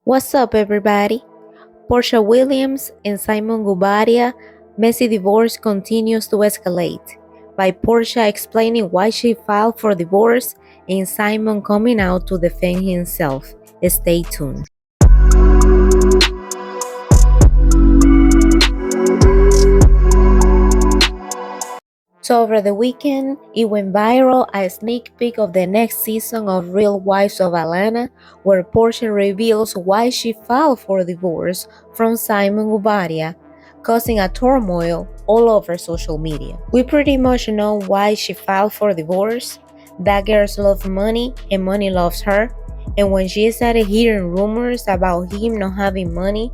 What's up, everybody? Porsha Williams and Simon Guobadia messy divorce continues to escalate, by Porsha explaining why she filed for divorce and Simon coming out to defend himself. Stay tuned. So over the weekend, it went viral a sneak peek of the next season of Real Wives of Atlanta, where Porsha reveals why she filed for divorce from Simon Guobadia, causing a turmoil all over social media. We pretty much know why she filed for divorce. That girls love money and money loves her. And when she started hearing rumors about him not having money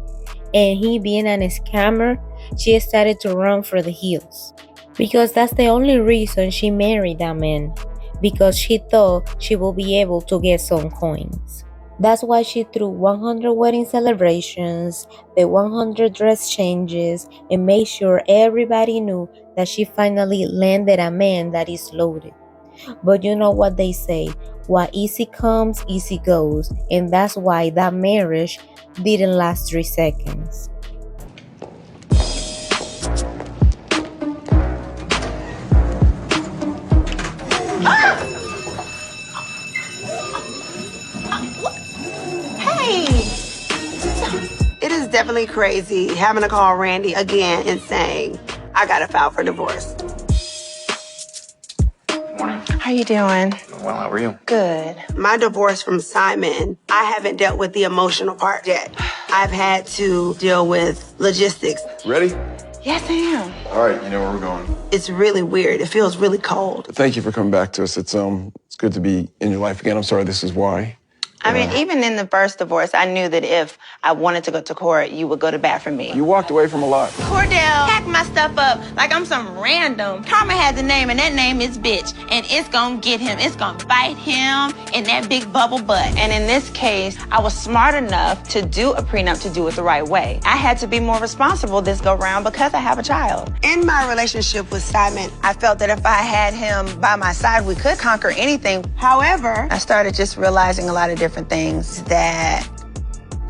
and he being a scammer, she started to run for the hills. Because that's the only reason she married that man, because she thought she would be able to get some coins. That's why she threw 100 wedding celebrations, the 100 dress changes, and made sure everybody knew that she finally landed a man that is loaded. But you know what they say, what easy comes, easy goes, and that's why that marriage didn't last 3 seconds. It is definitely crazy having to call Randy again and saying, I gotta file for divorce. Morning. How you doing? Well, how are you? Good. My divorce from Simon, I haven't dealt with the emotional part yet. I've had to deal with logistics. Ready? Yes, I am. All right, you know where we're going. It's really weird. It feels really cold. Thank you for coming back to us. It's good to be in your life again. I'm sorry this is why. I mean, even in the first divorce, I knew that if I wanted to go to court, you would go to bat for me. You walked away from a lot. Cordell packed my stuff up like I'm some random. Karma has a name, and that name is bitch. And it's gonna get him. It's gonna bite him in that big bubble butt. And in this case, I was smart enough to do a prenup to do it the right way. I had to be more responsible this go round because I have a child. In my relationship with Simon, I felt that if I had him by my side, we could conquer anything. However, I started just realizing a lot of different things that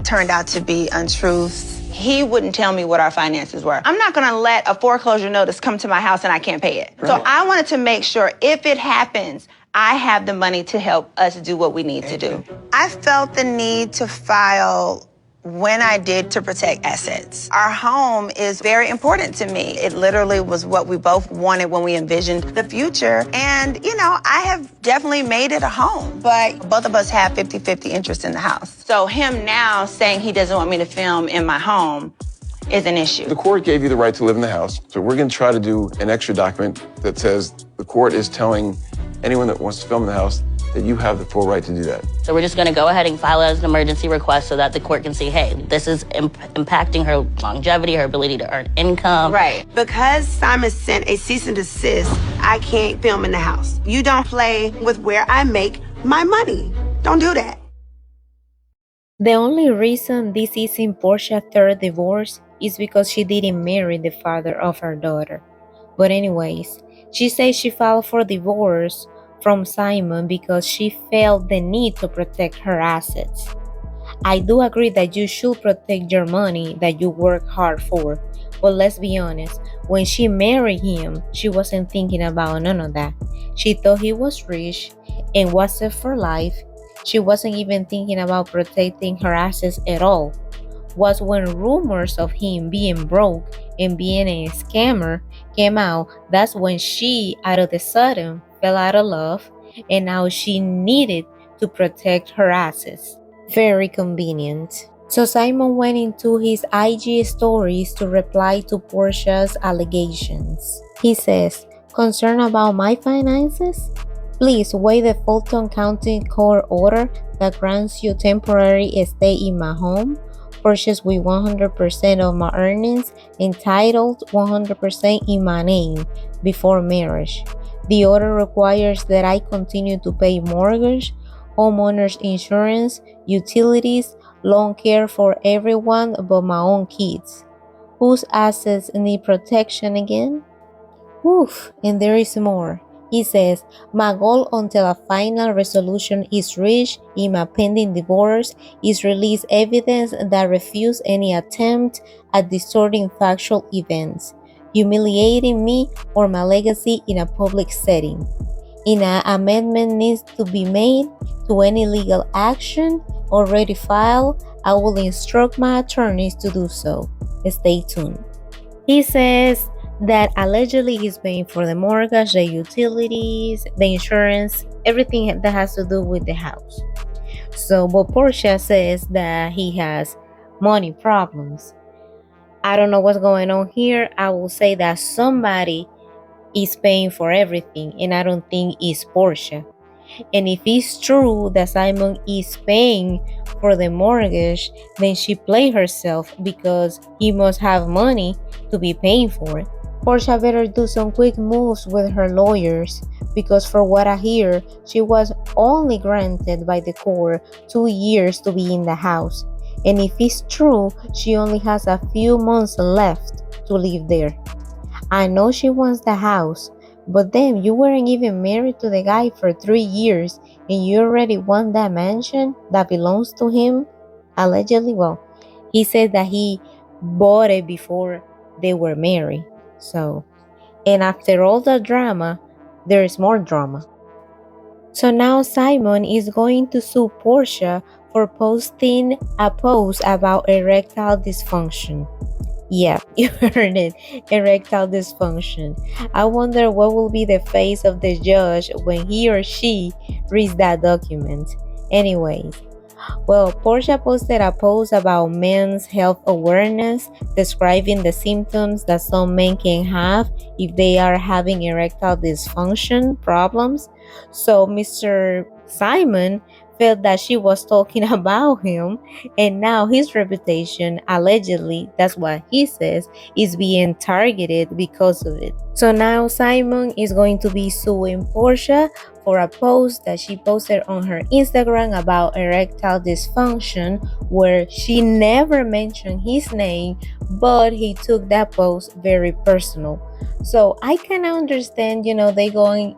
turned out to be untruths. He wouldn't tell me what our finances were. I'm not gonna let a foreclosure notice come to my house and I can't pay it. Right. So I wanted to make sure if it happens, I have the money to help us do what we need to do. I felt the need to file when I did to protect assets. Our home is very important to me. It literally was what we both wanted when we envisioned the future. And, you know, I have definitely made it a home, but both of us have 50-50 interest in the house. So him now saying he doesn't want me to film in my home is an issue. The court gave you the right to live in the house, so we're going to try to do an extra document that says the court is telling anyone that wants to film in the house that you have the full right to do that. So we're just going to go ahead and file it as an emergency request so that the court can see, hey, this is impacting her longevity, her ability to earn income. Right. because Simon sent a cease and desist, I can't film in the house. You don't play with where I make my money. Don't do that. The only reason this is in Porsha's third divorce is because she didn't marry the father of her daughter. But anyways, she says she filed for divorce from Simon because she felt the need to protect her assets. I do agree that you should protect your money that you work hard for, but let's be honest, when she married him, she wasn't thinking about none of that. She thought he was rich and was set for life. She wasn't even thinking about protecting her assets at all. Was when rumors of him being broke and being a scammer came out, that's when she, out of the sudden, fell out of love, and now she needed to protect her assets. Very convenient. So Simon went into his IG stories to reply to Porsha's allegations. He says, "Concerned about my finances? Please waive the Fulton County Court order that grants you temporary stay in my home, purchased with 100% of my earnings, entitled 100% in my name, before marriage. The order requires that I continue to pay mortgage, homeowners insurance, utilities, lawn care for everyone but my own kids. Whose assets need protection again?" Oof, and there is more. He says, my goal until a final resolution is reached in my pending divorce is release evidence that refutes any attempt at distorting factual events, humiliating me or my legacy in a public setting. An amendment needs to be made to any legal action already filed. I will instruct my attorneys to do so. Stay tuned. He says that allegedly he's paying for the mortgage, the utilities, the insurance, everything that has to do with the house. So, but Porsha says that he has money problems. I don't know what's going on here. I will say that somebody is paying for everything, and I don't think it's Porsha. And if it's true that Simon is paying for the mortgage, then she played herself because he must have money to be paying for it. Porsha better do some quick moves with her lawyers because for what I hear, she was only granted by the court 2 years to be in the house. And if it's true, she only has a few months left to live there. I know she wants the house, but then you weren't even married to the guy for 3 years and you already want that mansion that belongs to him? Allegedly, well, he said that he bought it before they were married. So, and after all the drama, there is more drama. So now Simon is going to sue Porsha for posting a post about erectile dysfunction. Yeah, you heard it. Erectile dysfunction. I wonder what will be the face of the judge when he or she reads that document. Anyways, well, Porsha posted a post about men's health awareness, describing the symptoms that some men can have if they are having erectile dysfunction problems. So Mr. Simon felt that she was talking about him, and now his reputation, allegedly, that's what he says, is being targeted because of it. So now Simon is going to be suing Porsha for a post that she posted on her Instagram about erectile dysfunction, where she never mentioned his name, but he took that post very personal. So I can understand, they going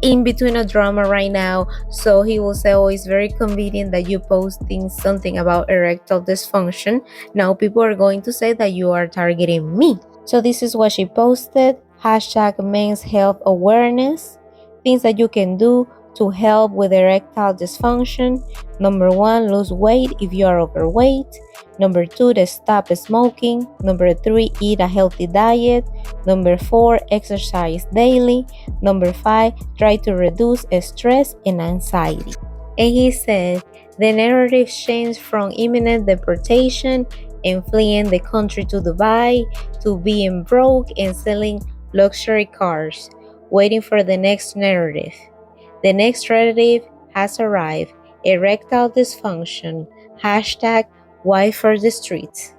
in between a drama right now, so he will say, oh, it's very convenient that you posting something about erectile dysfunction. Now people are going to say that you are targeting me. So this is what she posted. Hashtag men's health awareness. Things that you can do to help with erectile dysfunction. Number 1, lose weight if you are overweight. Number 2, to stop smoking. Number 3, eat a healthy diet. Number 4, exercise daily. Number 5, try to reduce stress and anxiety. And he said the narrative changed from imminent deportation and fleeing the country to Dubai to being broke and selling luxury cars, waiting for the next narrative. The next narrative has arrived. Erectile dysfunction. Hashtag why for the streets.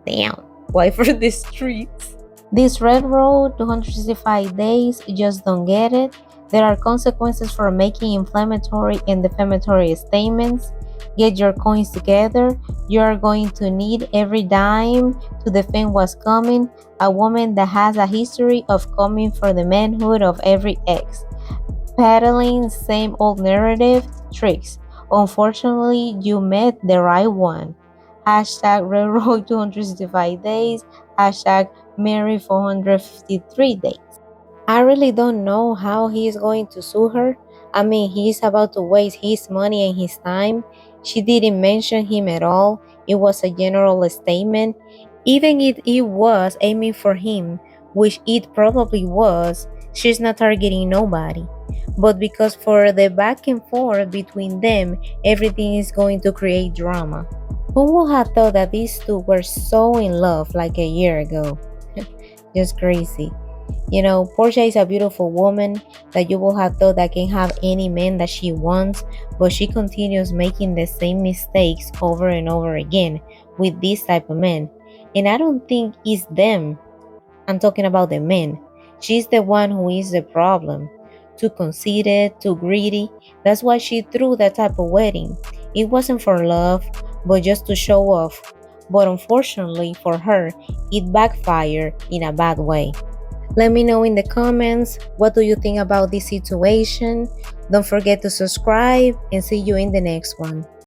Damn, why for the streets? This red road, 265 days, you just don't get it. There are consequences for making inflammatory and defamatory statements. Get your coins together. You are going to need every dime to defend what's coming. A woman that has a history of coming for the manhood of every ex. Peddling same old narrative tricks. Unfortunately, you met the right one. Hashtag railroad 265 days. Hashtag married 453 days. I really don't know how he is going to sue her. I mean, he's about to waste his money and his time. She didn't mention him at all. It was a general statement. Even if it was aiming for him, which it probably was, she's not targeting nobody. But because for the back and forth between them, everything is going to create drama. Who would have thought that these two were so in love like a year ago? Just crazy. Porsha is a beautiful woman that you will have thought that can have any man that she wants, but she continues making the same mistakes over and over again with this type of men. And I don't think it's them. I'm talking about the men. She's the one who is the problem. Too conceited, too greedy. That's why she threw that type of wedding. It wasn't for love, but just to show off. But unfortunately for her, it backfired in a bad way. Let me know in the comments, what do you think about this situation? Don't forget to subscribe and see you in the next one.